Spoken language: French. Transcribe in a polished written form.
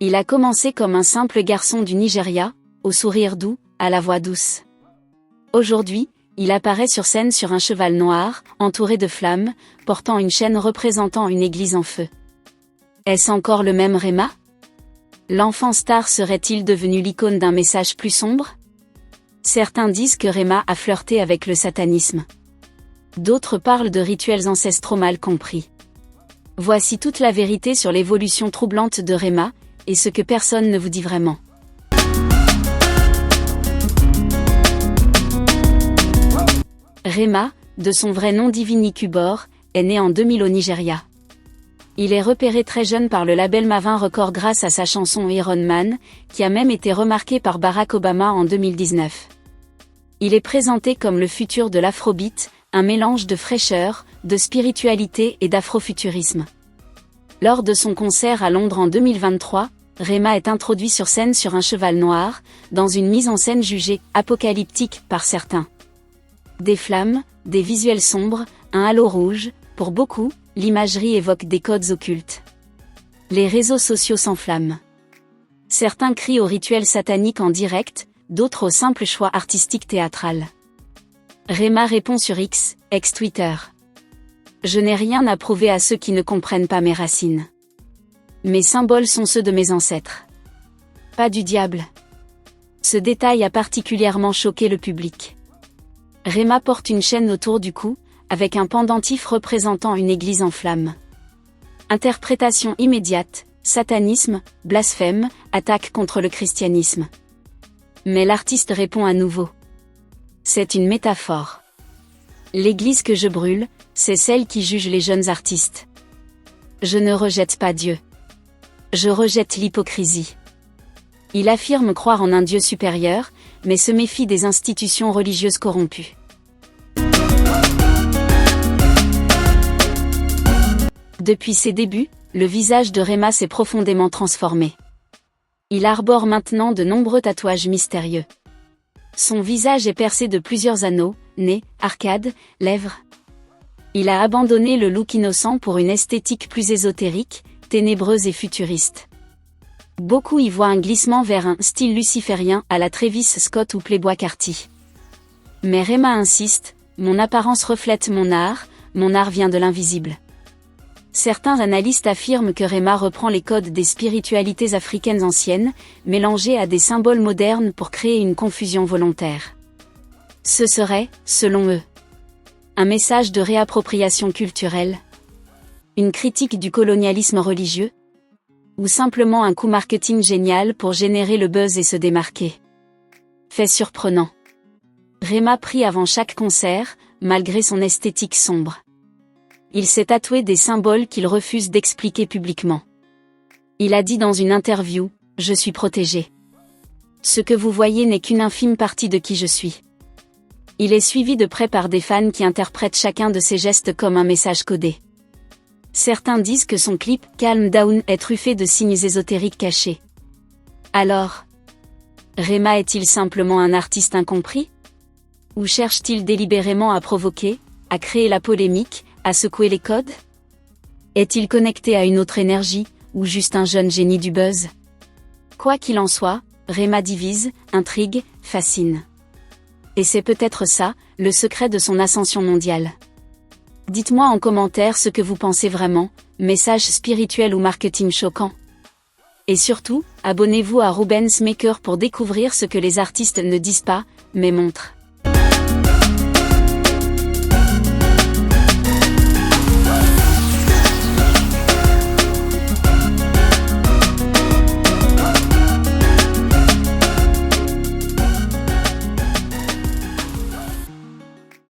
Il a commencé comme un simple garçon du Nigeria, au sourire doux, à la voix douce. Aujourd'hui, il apparaît sur scène sur un cheval noir, entouré de flammes, portant une chaîne représentant une église en feu. Est-ce encore le même Rema? L'enfant star serait-il devenu l'icône d'un message plus sombre? Certains disent que Rema a flirté avec le satanisme. D'autres parlent de rituels ancestraux mal compris. Voici toute la vérité sur l'évolution troublante de Rema, et ce que personne ne vous dit vraiment. Rema, de son vrai nom Divini Kubor, est né en 2000 au Nigeria. Il est repéré très jeune par le label Mavin Records grâce à sa chanson Iron Man, qui a même été remarquée par Barack Obama en 2019. Il est présenté comme le futur de l'afrobeat, un mélange de fraîcheur, de spiritualité et d'afrofuturisme. Lors de son concert à Londres en 2023, Rema est introduit sur scène sur un cheval noir, dans une mise en scène jugée apocalyptique par certains. Des flammes, des visuels sombres, un halo rouge, pour beaucoup, l'imagerie évoque des codes occultes. Les réseaux sociaux s'enflamment. Certains crient au rituel satanique en direct, d'autres au simple choix artistique théâtral. Rema répond sur X, ex-Twitter. Je n'ai rien à prouver à ceux qui ne comprennent pas mes racines. Mes symboles sont ceux de mes ancêtres. Pas du diable. Ce détail a particulièrement choqué le public. Rema porte une chaîne autour du cou, avec un pendentif représentant une église en flammes. Interprétation immédiate, satanisme, blasphème, attaque contre le christianisme. Mais l'artiste répond à nouveau. C'est une métaphore. L'église que je brûle, c'est celle qui juge les jeunes artistes. Je ne rejette pas Dieu. Je rejette l'hypocrisie. Il affirme croire en un Dieu supérieur, mais se méfie des institutions religieuses corrompues. Depuis ses débuts, le visage de Rema s'est profondément transformé. Il arbore maintenant de nombreux tatouages mystérieux. Son visage est percé de plusieurs anneaux, nez, arcades, lèvres. Il a abandonné le look innocent pour une esthétique plus ésotérique, ténébreuse et futuriste. Beaucoup y voient un glissement vers un style luciférien à la Travis Scott ou Playboi Carti. Mais Rema insiste, mon apparence reflète mon art vient de l'invisible. Certains analystes affirment que Rema reprend les codes des spiritualités africaines anciennes, mélangées à des symboles modernes pour créer une confusion volontaire. Ce serait, selon eux, un message de réappropriation culturelle, une critique du colonialisme religieux, ou simplement un coup marketing génial pour générer le buzz et se démarquer. Fait surprenant. Rema prie avant chaque concert, malgré son esthétique sombre. Il s'est tatoué des symboles qu'il refuse d'expliquer publiquement. Il a dit dans une interview, « Je suis protégé. Ce que vous voyez n'est qu'une infime partie de qui je suis. » Il est suivi de près par des fans qui interprètent chacun de ses gestes comme un message codé. Certains disent que son clip « Calm Down » est truffé de signes ésotériques cachés. Alors, Rema est-il simplement un artiste incompris? Ou cherche-t-il délibérément à provoquer, à créer la polémique, à secouer les codes? Est-il connecté à une autre énergie, ou juste un jeune génie du buzz? Quoi qu'il en soit, Rema divise, intrigue, fascine. Et c'est peut-être ça, le secret de son ascension mondiale. Dites-moi en commentaire ce que vous pensez vraiment, message spirituel ou marketing choquant. Et surtout, abonnez-vous à Rubens Maker pour découvrir ce que les artistes ne disent pas, mais montrent.